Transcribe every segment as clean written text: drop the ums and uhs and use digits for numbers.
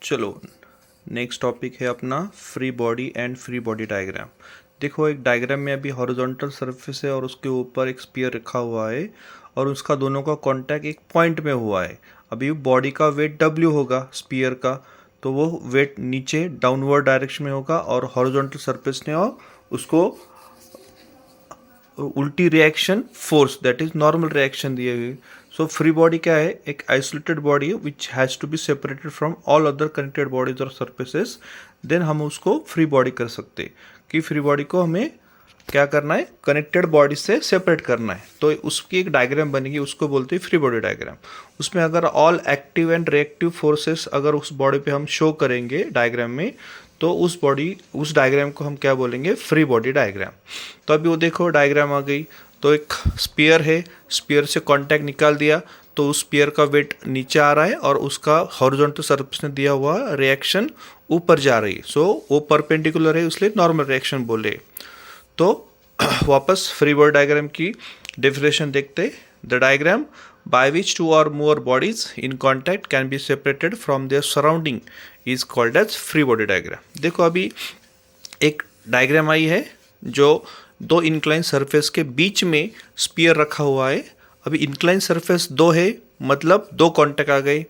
चलो, next topic है अपना free body and free body diagram. देखो, एक डायग्राम में अभी हॉरिजॉन्टल सरफेस है और उसके ऊपर एक स्पीयर रखा हुआ है और उसका दोनों का कांटेक्ट एक पॉइंट में हुआ है। अभी बॉडी का वेट W होगा स्पीयर का, तो वो वेट नीचे डाउनवर्ड डायरेक्शन में होगा और हॉरिजॉन्टल सरफेस ने और उसको उल्टी reaction force, that is normal reaction दिए हुए। सो फ्री बॉडी क्या है? एक आइसोलेटेड बॉडी है which has to be separated from all other connected bodies और सर्फेसेस। देन हम उसको फ्री बॉडी कर सकते कि फ्री बॉडी को हमें क्या करना है? कनेक्टेड बॉडी से सेपरेट करना है, तो उसकी एक डायग्राम बनेगी, उसको बोलते हैं फ्री बॉडी डायग्राम। उसमें अगर all active and reactive forces अगर उस बॉडी पे हम शो करेंगे डायग्राम में, तो उस डायग्राम को हम क्या बोलेंगे? Free body diagram. तो अभी वो देखो डायग्राम आ गई, तो एक स्पीयर है, स्पीयर से कांटेक्ट निकाल दिया तो उस स्पीयर का वेट नीचे आ रहा है और उसका हॉरिजॉन्टल सरफेस ने दिया हुआ रिएक्शन ऊपर जा रही है। सो वो परपेंडिकुलर है, इसलिए नॉर्मल रिएक्शन बोले। तो वापस फ्री बॉडी डायग्राम की डेफिनेशन देखते। The diagram by which two or more bodies in contact can be separated from their surrounding is called as free body diagram। देखो, अभी एक डायग्राम आई है जो दो इंक्लाइन सरफेस के बीच में स्पीयर रखा हुआ है। अभी इंक्लाइन सरफेस दो है, मतलब दो कांटेक्ट आ गए,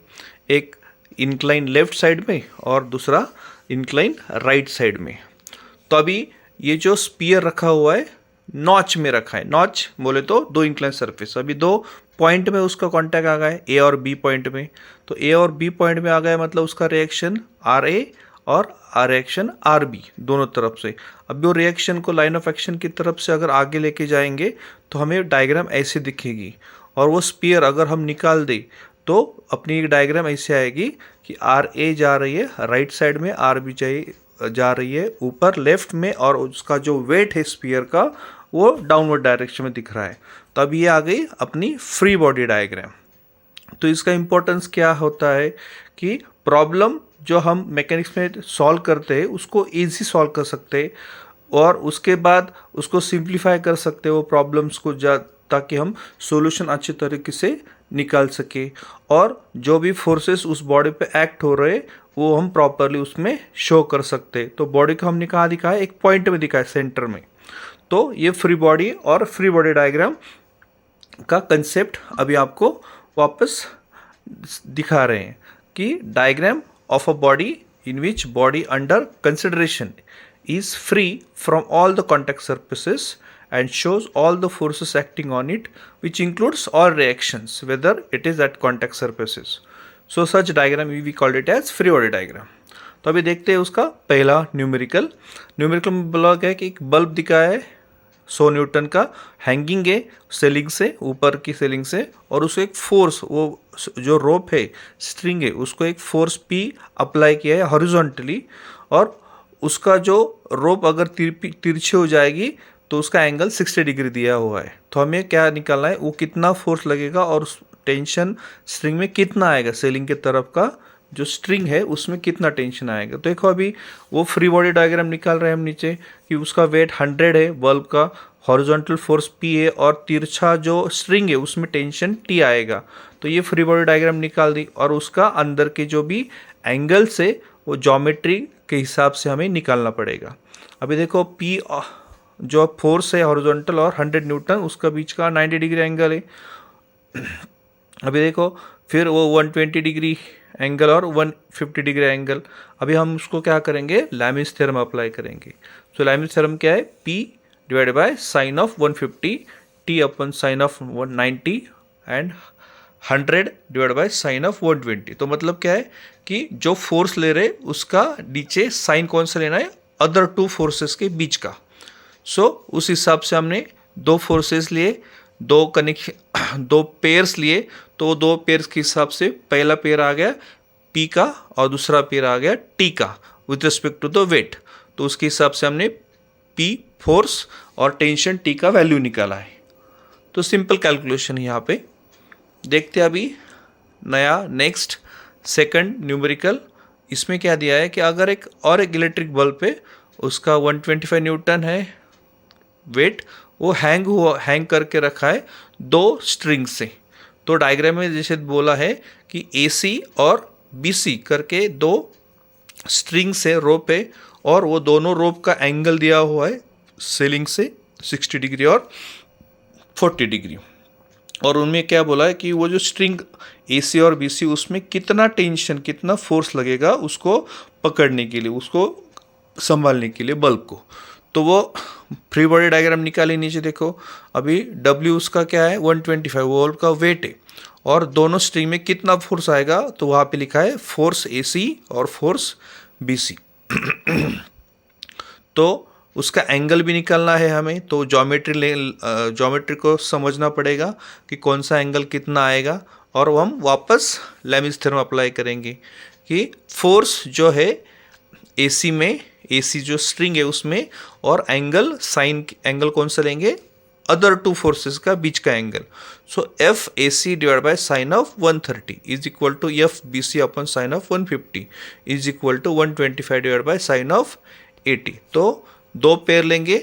एक इंक्लाइन लेफ्ट साइड में और दूसरा इंक्लाइन राइट साइड में। तो अभी ये जो स्पीयर रखा हुआ है नॉच में रखा है। नॉच बोले तो दो इंक्लाइन सरफेस, अभी दो पॉइंट में उसका कांटेक्ट आ गया है, ए और बी पॉइंट में। तो ए और बी पॉइंट में आ गया, मतलब उसका रिएक्शन आर ए और रिएक्शन आर बी दोनों तरफ से। अब वो रिएक्शन को लाइन ऑफ एक्शन की तरफ से अगर आगे लेके जाएंगे तो हमें डायग्राम ऐसे दिखेगी। और वो स्पीयर अगर हम निकाल दें तो अपनी एक डायग्राम ऐसे आएगी कि आर ए जा रही है राइट साइड में, आर बी जा रही है ऊपर लेफ्ट में, और उसका जो वेट है स्पीयर का वो डाउनवर्ड डायरेक्शन में दिख रहा है। तो अब ये आ गई अपनी फ्री बॉडी डायग्राम। तो इसका इम्पोर्टेंस क्या होता है कि प्रॉब्लम जो हम मैकेनिक्स में सॉल्व करते हैं उसको इजी सॉल्व कर सकते हैं और उसके बाद उसको सिंप्लीफाई कर सकते हैं वो प्रॉब्लम्स को, ताकि हम सॉल्यूशन अच्छे तरीके से निकाल सके और जो भी फोर्सेस उस बॉडी पे एक्ट हो रहे वो हम प्रॉपरली उसमें शो कर सकते। तो बॉडी को हमने कहाँ दिखाया? एक पॉइंट में दिखाया, सेंटर में। तो ये फ्री बॉडी और फ्री बॉडी डायग्राम का कंसेप्ट अभी आपको वापस दिखा रहे हैं कि diagram of a body in which body under consideration is free from all the contact surfaces and shows all the forces acting on it, which includes all reactions whether it is at contact surfaces. So such diagram we called it as free body diagram. तो अभी देखते हैं उसका पहला numerical में बोला गया कि एक बल्ब दिखाया है 100 न्यूटन का, हैंगिंग है सेलिंग से, ऊपर की सेलिंग से, और उसको एक फोर्स, वो जो रोप है स्ट्रिंग है उसको एक फोर्स P अप्लाई किया है हॉरिजॉन्टली, और उसका जो रोप अगर तिरछी हो जाएगी तो उसका एंगल 60 डिग्री दिया हुआ है। तो हमें क्या निकालना है? वो कितना फोर्स लगेगा और उस टेंशन स्ट्रिंग में कितना आएगा, सेलिंग के तरफ का जो स्ट्रिंग है उसमें कितना टेंशन आएगा। तो देखो, अभी वो फ्री बॉडी डायग्राम निकाल रहे हैं हम नीचे कि उसका वेट 100 है बल्ब का, हॉरिजॉन्टल फोर्स P है और तिरछा जो स्ट्रिंग है उसमें टेंशन T आएगा। तो ये फ्री बॉडी डायग्राम निकाल दी और उसका अंदर के जो भी एंगल्स है वो ज्योमेट्री के हिसाब से हमें निकालना पड़ेगा। अभी देखो, P जो फोर्स है हॉरिजॉन्टल और 100 न्यूटन, उसका बीच का 90 डिग्री एंगल है। अभी देखो, फिर वो 120 डिग्री एंगल और 150 डिग्री एंगल। अभी हम उसको क्या करेंगे? लैमिस थ्योरम अप्लाई करेंगे। तो लैमिस थ्योरम क्या है? P divide by sine of 150 T upon sine of 190 and 100 divide by sine of 120। तो मतलब क्या है कि जो फोर्स ले रहे उसका नीचे साइन कौन सा लेना है? अदर टू फोर्सेस के बीच का। सो उस हिसाब से हमने दो फोर्सेस लिए, दो पेयर्स लिए, तो दो पेयर्स के हिसाब से पहला पेयर आ गया P का और दूसरा पेयर आ गया T का with respect to the weight. तो उसके हिसाब से हमने P फोर्स और टेंशन T का वैल्यू निकाला है। तो सिंपल कैलकुलेशन यहाँ पे देखते हैं। अभी नया नेक्स्ट सेकंड न्यूमेरिकल, इसमें क्या दिया है कि अगर एक इलेक्ट्रिक बल्ब पे उसका 125 न्यूटन है वेट, वो हैंग करके रखा है दो स्ट्रिंग से। तो डायग्राम में जैसे बोला है कि AC और BC करके दो स्ट्रिंग्स है रोप है, और वो दोनों रोप का एंगल दिया हुआ है सीलिंग से 60 डिग्री और 40 डिग्री। और उनमें क्या बोला है कि वो जो स्ट्रिंग AC और BC उसमें कितना टेंशन, कितना फोर्स लगेगा उसको पकड़ने के लिए, उसको संभालने के लिए बल्ब को। तो वो फ्री बॉडी डायग्राम निकाले नीचे देखो। अभी W उसका क्या है 125, वो बल्ब का वेट है, और दोनों स्ट्रिंग में कितना फोर्स आएगा तो वहाँ पे लिखा है फोर्स AC और फोर्स BC। तो उसका एंगल भी निकालना है हमें, तो ज्योमेट्री को समझना पड़ेगा कि कौन सा एंगल कितना आएगा, और वो हम वापस लेमिस थ्योरम अप्लाई करेंगे कि फोर्स जो है AC में, AC जो स्ट्रिंग है उसमें, और एंगल साइन एंगल कौन सा लेंगे, अदर टू फोर्सेस का बीच का angle. So FAC divide by sine of 130 is equal to FBC upon sine of 150 is equal to 125 divide by sine of 80। तो दो पेयर लेंगे,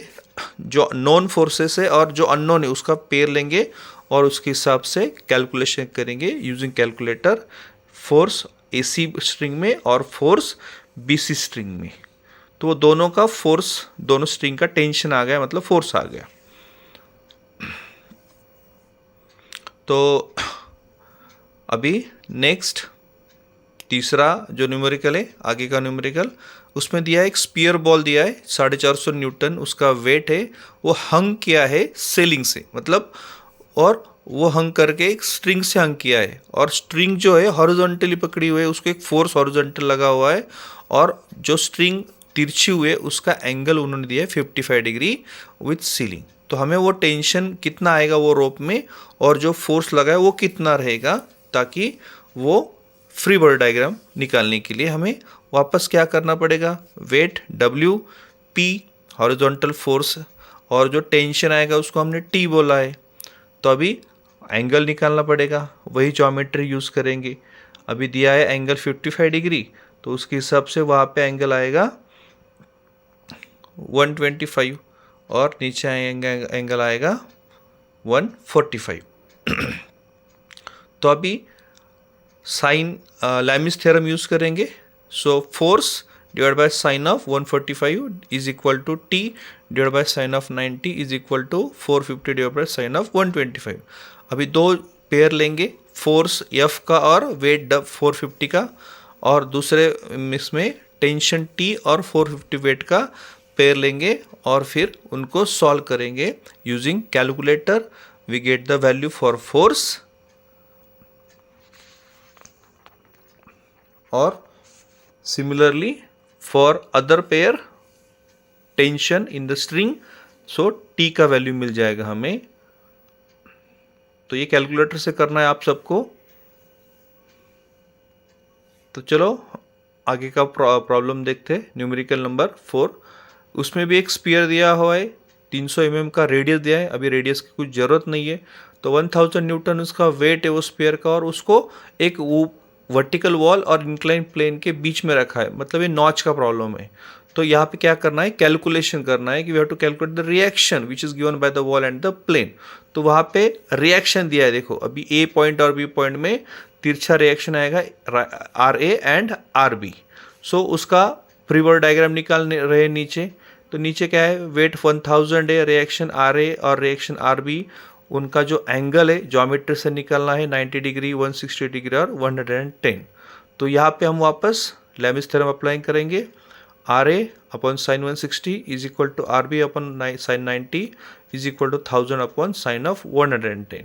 जो नॉन फोर्सेस है और जो अननोन है उसका पेयर लेंगे, और उसके हिसाब से कैलकुलेशन करेंगे using calculator, force AC string में और फोर्स BC स्ट्रिंग में। तो वो दोनों का फोर्स, दोनों स्ट्रिंग का टेंशन आ गया, मतलब फोर्स आ गया। तो अभी नेक्स्ट तीसरा जो न्यूमेरिकल है, आगे का न्यूमेरिकल, उसमें दिया है एक स्पीयर बॉल दिया है 450 न्यूटन उसका वेट है, वो हंग किया है सेलिंग से, मतलब, और वो हंग करके एक स्ट्रिंग से हंग किया है, और स्ट्रिंग जो है हॉरिजॉन्टली पकड़ी हुई है, उसको एक फोर्स हॉरिजॉन्टल लगा हुआ है, और जो स्ट्रिंग तिरछी हुई है उसका एंगल उन्होंने दिया है 55 डिग्री विथ सीलिंग। तो हमें वो टेंशन कितना आएगा वो रोप में, और जो फोर्स लगा है वो कितना रहेगा, ताकि वो फ्री बॉडी डायग्राम निकालने के लिए हमें वापस क्या करना पड़ेगा, weight W, P horizontal force, और जो टेंशन आएगा उसको हमने T बोला है। तो अभी एंगल निकालना पड़ेगा, वही ज्योमेट्री यूज़ करेंगे। अभी दिया है एंगल 55 डिग्री, तो उसके हिसाब से वहाँ पे एंगल आएगा 125, और नीचे एंगल आएगा 145। तो अभी साइन लेमिस थ्योरम यूज़ करेंगे। So force divide by sine of 145 is equal to T divide by sine of 90 is equal to 450 divide by sine of 125। अभी दो पेयर लेंगे, फोर्स F का और वेट 450 का, और दूसरे इसमें टेंशन T और 450 वेट का पेयर लेंगे, और फिर उनको सॉल्व करेंगे using calculator. We get the value for force, और similarly for other pair tension in the string, so T का वैल्यू मिल जाएगा हमें। तो ये कैलकुलेटर से करना है आप सबको। तो चलो आगे का प्रॉब्लम देखते हैं, न्यूमेरिकल नंबर 4। उसमें भी एक स्पीयर दिया हुआ है, 300 mm का रेडियस दिया है। अभी रेडियस की कुछ ज़रूरत नहीं है, तो 1000 न्यूटन उसका वेट है वो स्पीयर का, और उसको एक वर्टिकल वॉल और इंक्लाइन प्लेन के बीच में रखा है, मतलब ये नॉच का प्रॉब्लम है। तो यहाँ पे क्या करना है, कैलकुलेशन करना है कि we have to calculate the reaction which is given by the wall and the plane. तो वहाँ पे रिएक्शन दिया है, देखो अभी A पॉइंट और B पॉइंट में तिरछा रिएक्शन आएगा RA एंड RB। सो उसका फ्री बॉडी डायग्राम निकाल रहे नीचे। तो नीचे क्या है, वेट 1000 है, रिएक्शन RA और रिएक्शन RB, उनका जो एंगल है ज्योमेट्री से निकालना है 90 डिग्री, 160 डिग्री और 110। तो यहाँ पे हम वापस लेमिस थ्योरम अप्लाई करेंगे। RA upon sine 160 is equal to RB upon sine 90 is equal to 1000 upon sine of 110।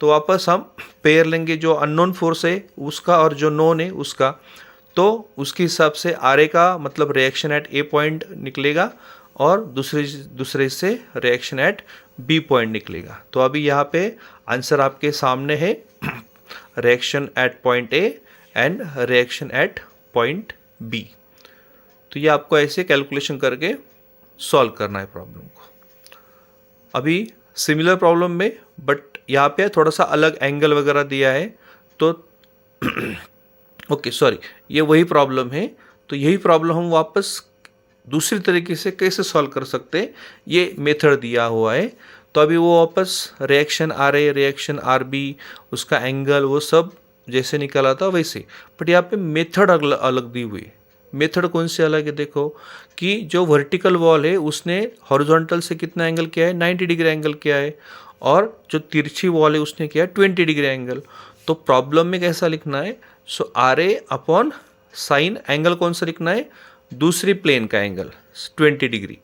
तो वापस हम पेयर लेंगे जो अननोन फोर्स है उसका और जो नोन है उसका। तो उसके हिसाब से RA का मतलब रिएक्शन एट A पॉइंट निकलेगा, और दूसरे से रिएक्शन एट B पॉइंट निकलेगा। तो अभी यहाँ पे आंसर आपके सामने है, reaction at point A and reaction at point B। तो ये आपको ऐसे कैलकुलेशन करके सॉल्व करना है प्रॉब्लम को। अभी सिमिलर प्रॉब्लम में, बट यहाँ पे थोड़ा सा अलग एंगल वगैरह दिया है, तो ओके सॉरी, ये वही प्रॉब्लम है। तो यही प्रॉब्लम हम वापस दूसरी तरीके से कैसे सॉल्व कर सकते हैं, ये मेथड दिया हुआ है। तो अभी वो वापस रिएक्शन RA, रिएक्शन RB, उसका एंगल वो सब जैसे निकाला था वैसे, बट यहाँ पे मेथड अलग दी हुई है। मेथड कौन सी अलग है? देखो कि जो वर्टिकल वॉल है उसने हॉरिजॉन्टल से कितना एंगल किया है, 90 डिग्री एंगल किया है, और जो तिरछी वॉल है उसने किया है 20 डिग्री एंगल। तो प्रॉब्लम में कैसा लिखना है? So R A upon sine angle कौन सा लिखना है? दूसरी प्लेन का एंगल 20 डिग्री,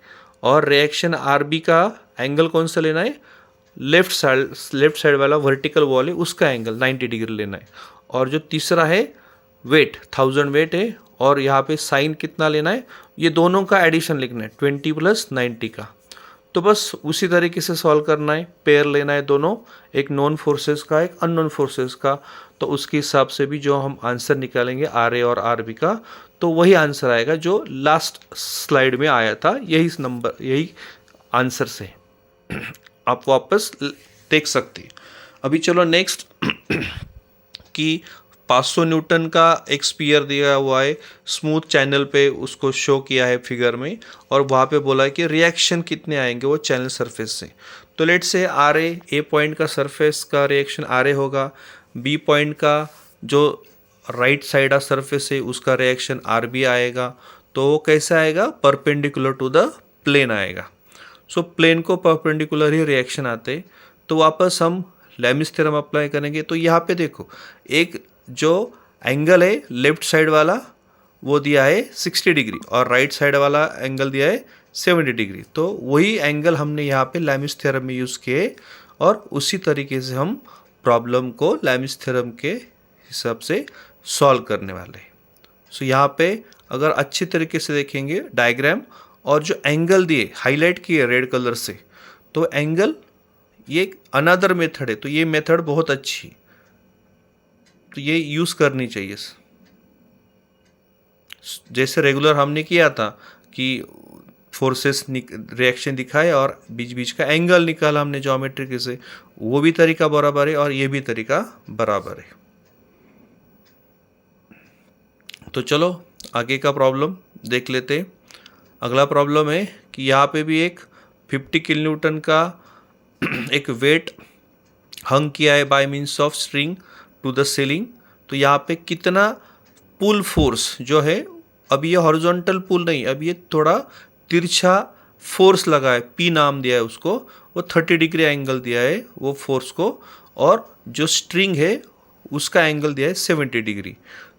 और रिएक्शन आर बी का एंगल कौन सा लेना है? लेफ्ट साइड वाला वर्टिकल वॉल है उसका एंगल 90 डिग्री लेना है। और जो तीसरा है वेट, 1000 वेट है, और यहाँ पे साइन कितना लेना है? ये दोनों का एडिशन लिखना है 20 प्लस 90 का। तो बस उसी तरीके से सॉल्व करना है, पेयर लेना है दोनों, एक नॉन फोर्सेस का एक अननोन फोर्सेस का। तो उसके हिसाब से भी जो हम आंसर निकालेंगे आर ए और आर बी का, तो वही आंसर आएगा जो लास्ट स्लाइड में आया था, यही आंसर से आप वापस देख सकते हैं। अभी चलो नेक्स्ट कि 500 न्यूटन का एक स्पीयर दिया हुआ है स्मूथ चैनल पे, उसको शो किया है फिगर में, और वहाँ पे बोला है कि रिएक्शन कितने आएंगे वो चैनल सरफेस से। तो लेट से आर ए पॉइंट का सरफेस का रिएक्शन आर ए होगा, बी पॉइंट का जो राइट साइड का सरफेस है उसका रिएक्शन आर बी आएगा। तो वो कैसे आएगा? परपेंडिकुलर टू द प्लेन आएगा। सो प्लेन को परपेंडिकुलर ही रिएक्शन आते। तो वापस हम लेमिस थ्योरम अप्लाई करेंगे। तो यहाँ पे देखो एक जो एंगल है लेफ्ट साइड वाला वो दिया है 60 डिग्री, और राइट साइड वाला एंगल दिया है 70 डिग्री। तो वही एंगल हमने यहाँ पे लेमिस थ्योरम में यूज़ किए, और उसी तरीके से हम प्रॉब्लम को लेमिस थ्योरम के हिसाब से सॉल्व करने वाले हैं। सो यहाँ पे अगर अच्छी तरीके से देखेंगे डायग्राम, और जो एंगल दिए हाईलाइट किए रेड कलर से, तो एंगल ये अनदर मेथड है। तो ये मेथड बहुत अच्छी है, तो ये यूज़ करनी चाहिए। जैसे रेगुलर हमने किया था कि फोर्सेस रिएक्शन दिखाए और बीच बीच का एंगल निकाला हमने ज्योमेट्रिक से, वो भी तरीका बराबर है और ये भी तरीका बराबर है। तो चलो आगे का प्रॉब्लम देख लेते हैं। अगला प्रॉब्लम है कि यहाँ पे भी एक 50 किलो न्यूटन का एक वेट हंग किया है by means of string to the ceiling. तो यहाँ पे कितना पुल फोर्स जो है, अब ये हॉरिजॉन्टल पुल नहीं, अब ये थोड़ा तिरछा फोर्स लगा है, पी नाम दिया है उसको, वो 30 डिग्री एंगल दिया है वो फोर्स को, और जो स्ट्रिंग है उसका एंगल दिया है 70 डिग्री।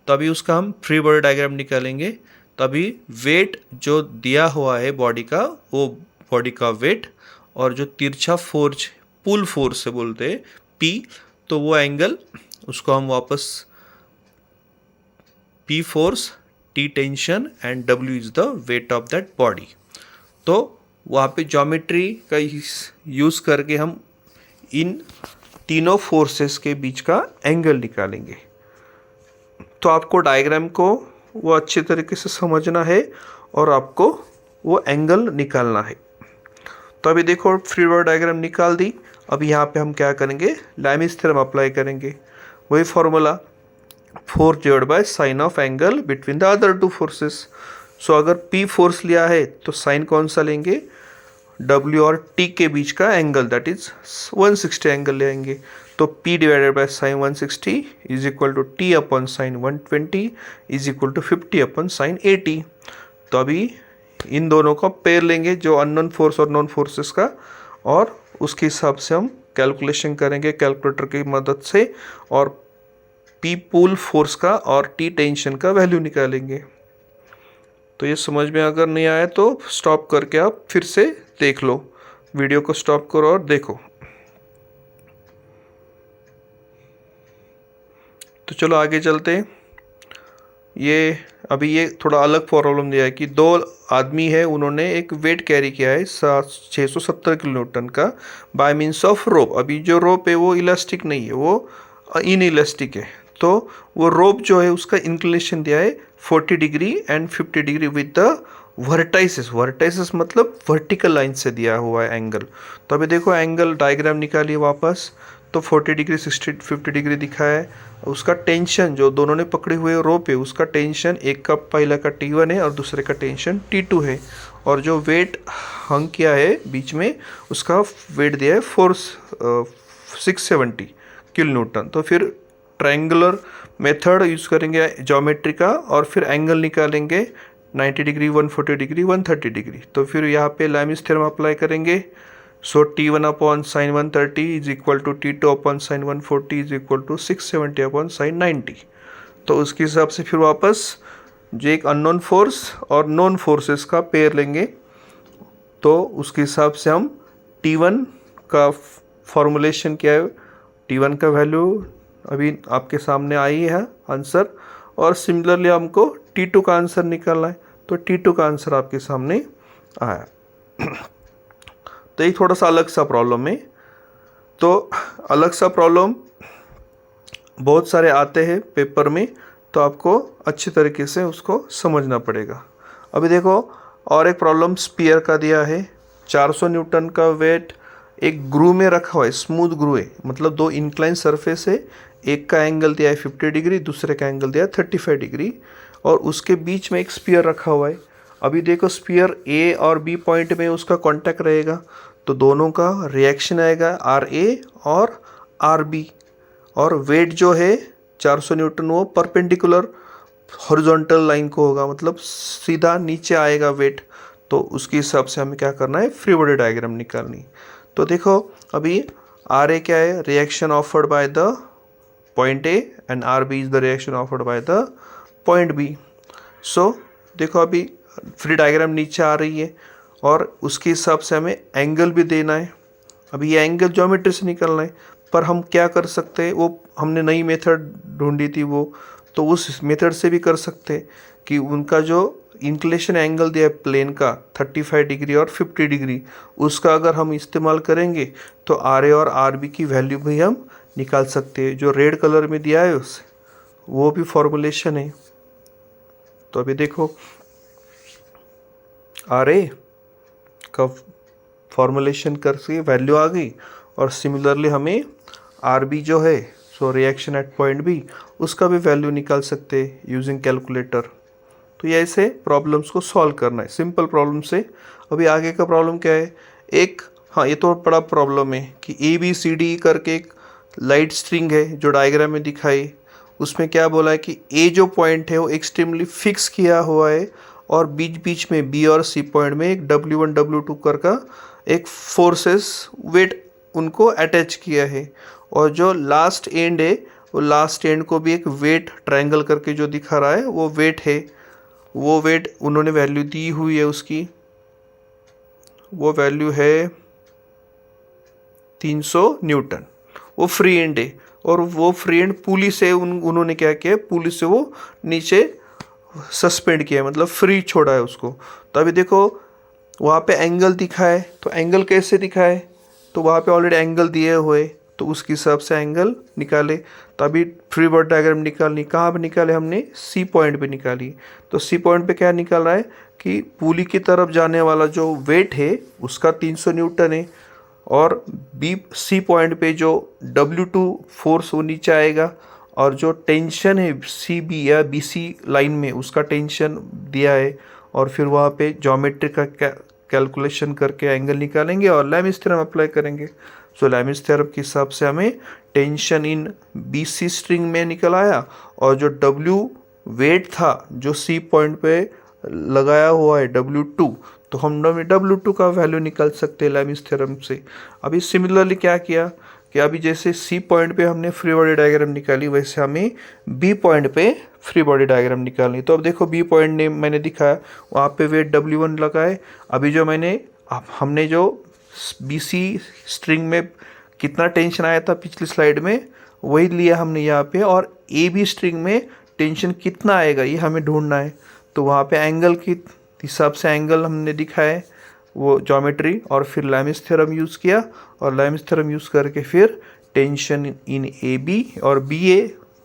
तो अभी उसका हम फ्री बॉडी डायग्राम निकालेंगे। तभी वेट जो दिया हुआ है बॉडी का, वो बॉडी का वेट, और जो तिरछा फोर्स पुल फोर्स से बोलते हैं पी, तो वो एंगल उसको हम वापस P force, T tension and W is the weight of that body. तो वहाँ पे ज्योमेट्री का यूज़ करके हम इन तीनों फोर्सेस के बीच का एंगल निकालेंगे। तो आपको डायग्राम को वो अच्छे तरीके से समझना है और आपको वो एंगल निकालना है। तो अभी देखो फ्री बॉडी डायग्राम निकाल दी। अब यहाँ पे हम क्या करेंगे? लेमिस थ्योरम अप्लाई करेंगे। वही formula, force divide by sine of angle between the other two forces. So अगर P फोर्स लिया है तो साइन कौन सा लेंगे? W और T के बीच का एंगल, दैट इज 160 एंगल लेंगे। तो P divided by sine 160 is equal to T upon sine 120 is equal to 50 upon sine 80। तो अभी इन दोनों का पेयर लेंगे, जो अननोन फोर्स और नॉन फोर्सेस का, और उसके हिसाब से हम कैलकुलेशन करेंगे कैलकुलेटर की मदद से, और P पुल फोर्स का और T टेंशन का वैल्यू निकालेंगे। तो ये समझ में अगर नहीं आया तो स्टॉप करके आप फिर से देख लो, वीडियो को स्टॉप करो और देखो। तो चलो आगे चलते हैं। ये अभी ये थोड़ा अलग प्रॉब्लम दिया है कि दो आदमी है, उन्होंने एक वेट कैरी किया है 670 किलो न्यूटन का बाय मीन्स ऑफ रोप। अभी जो रोप है वो इलास्टिक नहीं है, वो इन इलास्टिक है। तो वो रोप जो है उसका इंक्लिनेशन दिया है 40 degree and 50 degree with the vertices. Vertices मतलब वर्टिकल लाइन से दिया हुआ है एंगल। तो अभी देखो एंगल डायग्राम निकालिए वापस। तो 40 डिग्री 50 डिग्री दिखा है। उसका टेंशन जो दोनों ने पकड़े हुए रोप है उसका टेंशन, एक का पहला का T1 है और दूसरे का टेंशन T2 है। और जो वेट हंग किया है बीच में उसका वेट दिया है 670 किलो न्यूटन। तो फिर ट्रायंगुलर मेथड यूज़ करेंगे ज्योमेट्री का, और फिर एंगल निकालेंगे 90 डिग्री, 140 डिग्री, 130 डिग्री। तो फिर यहाँ पे लैमिस थ्योरम अप्लाई करेंगे। So T1 upon sine 130 is equal to T2 upon sine 140 is equal to 670 upon sine 90। तो उसके हिसाब से फिर वापस जो एक अननोन फोर्स और नोन फोर्सेस का पेयर लेंगे। तो उसके हिसाब से हम T1 का फॉर्मूलेशन क्या है, T1 का वैल्यू अभी आपके सामने आई है आंसर, और सिमिलरली हमको T2 का आंसर निकालना है। तो T2 का आंसर आपके सामने आया। तो ये थोड़ा सा अलग सा प्रॉब्लम है। तो अलग सा प्रॉब्लम बहुत सारे आते हैं पेपर में, तो आपको अच्छी तरीके से उसको समझना पड़ेगा। अभी देखो और एक प्रॉब्लम स्पीयर का दिया है। 400 न्यूटन का वेट एक ग्रू में रखा हुआ है, स्मूथ ग्रू है, मतलब दो इंक्लाइन सरफेस है, एक का एंगल दिया है 50 डिग्री, दूसरे का एंगल दिया है 35 डिग्री, और उसके बीच में एक स्पीयर रखा हुआ है। अभी देखो स्पीयर ए और बी पॉइंट में उसका कांटेक्ट रहेगा, तो दोनों का रिएक्शन आएगा आर ए और आर बी, और वेट जो है 400 न्यूटन वो परपेंडिकुलर हॉरिजॉन्टल लाइन को होगा, मतलब सीधा नीचे आएगा वेट। तो उसके हिसाब से हमें क्या करना है, फ्री बॉडी डायग्राम निकालनी। तो देखो अभी आर ए क्या है, reaction offered by the point A, and R B is the reaction offered by the point B. So देखो अभी फ्री डायग्राम नीचे आ रही है, और उसके हिसाब से हमें एंगल भी देना है। अभी ये एंगल ज्योमेट्री से निकलना है, पर हम क्या कर सकते हैं, वो हमने नई मेथड ढूंढी थी वो, तो उस मेथड से भी कर सकते हैं कि उनका जो इंक्लिनेशन एंगल दिया है प्लेन का 35 डिग्री और 50 डिग्री, उसका अगर हम इस्तेमाल करेंगे तो आर ए और आर बी की वैल्यू भी हम निकाल सकते हैं। जो रेड कलर में दिया है उससे वो भी फॉर्मूलेशन है। तो अभी देखो आर ए का फॉर्मूलेशन करके वैल्यू आ गई, और सिमिलरली हमें आर बी जो है, so reaction at point B, उसका भी वैल्यू निकाल सकते हैं यूजिंग कैलकुलेटर। तो ये ऐसे प्रॉब्लम्स को सॉल्व करना है सिंपल प्रॉब्लम से। अभी आगे का प्रॉब्लम क्या है, एक हाँ ये तो बड़ा प्रॉब्लम है कि ए बी सी डी करके एक लाइट स्ट्रिंग है जो डायग्राम में दिखाई, उसमें क्या बोला है कि ए जो पॉइंट है वो एक्सट्रीमली फिक्स किया हुआ है, और बीच बीच में बी और सी पॉइंट में एक W1 W2 कर का एक फोर्सेस वेट उनको अटैच किया है, और जो लास्ट एंड है वो लास्ट एंड को भी एक वेट ट्रायंगल करके जो दिखा रहा है वो वेट है। वो वेट उन्होंने वैल्यू दी हुई है उसकी, वो वैल्यू है 300 न्यूटन। वो फ्री एंड है, और वो फ्री एंड पुली से उन्होंने क्या किया, पुली से वो नीचे सस्पेंड किया है, मतलब फ्री छोड़ा है उसको। तो अभी देखो वहाँ पे एंगल दिखा है, तो एंगल कैसे दिखा है, तो वहाँ पे ऑलरेडी एंगल दिए हुए, तो उसके हिसाब से एंगल निकाले। तो अभी फ्री बॉडी डायग्राम निकालनी, कहाँ पे निकाले हमने, सी पॉइंट पे निकाली। तो सी पॉइंट पे क्या निकाल रहा है कि पुली की तरफ जाने वाला जो वेट है उसका 300 न्यूटन है, और बी सी पॉइंट पे जो W2 फोर्स वो नीचे आएगा, और जो टेंशन है सी बी या बी सी लाइन में उसका टेंशन दिया है, और फिर वहाँ पे ज्योमेट्री का कैलकुलेशन करके एंगल निकालेंगे और लैमिस थ्योरम अप्लाई करेंगे। सो लैमिस थ्योरम के हिसाब से हमें tension in B C string में निकल आया, और जो W वेट था जो सी पॉइंट पे लगाया हुआ है W2, तो हम W2 का वैल्यू निकाल सकते हैं लैमिस थ्योरम से। अभी सिमिलरली क्या किया कि अभी जैसे सी पॉइंट पे हमने फ्री बॉडी डायग्राम निकाली, वैसे हमें बी पॉइंट पे फ्री बॉडी डायग्राम निकालनी। तो अब देखो बी पॉइंट ने मैंने दिखाया वहाँ पे वेट W1 लगा है। अभी जो हमने जो बी सी स्ट्रिंग में कितना टेंशन आया था पिछली स्लाइड में, वही लिया हमने यहाँ पे, और ए बी स्ट्रिंग में टेंशन कितना आएगा ये हमें ढूंढना है। तो वहाँ पे एंगल के हिसाब से एंगल हमने दिखाया वो ज्योमेट्री, और फिर लैमिस थ्योरम यूज़ किया, और लैमिस थ्योरम यूज़ करके फिर टेंशन इन ए बी और बी ए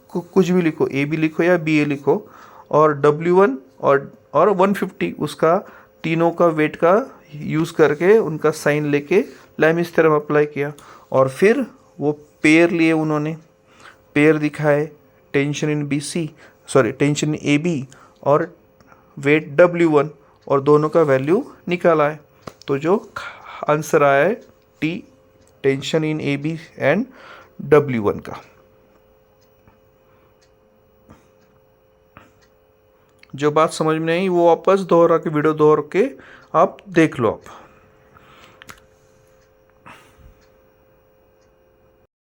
को कुछ भी लिखो, ए बी लिखो या बी ए लिखो, और W1 और 150 उसका तीनों का वेट का यूज़ करके उनका साइन लेके लैमिस थ्योरम अप्लाई किया, और फिर वो पेयर लिए उन्होंने, पेयर दिखाए tension in B C sorry tension in A B और वेट W1, और दोनों का वैल्यू निकाला है। तो जो आंसर आया है T tension in A B and W1 का। जो बात समझ में नहीं वो वापस दोहरा के वीडियो दोहरा के आप देख लो आप।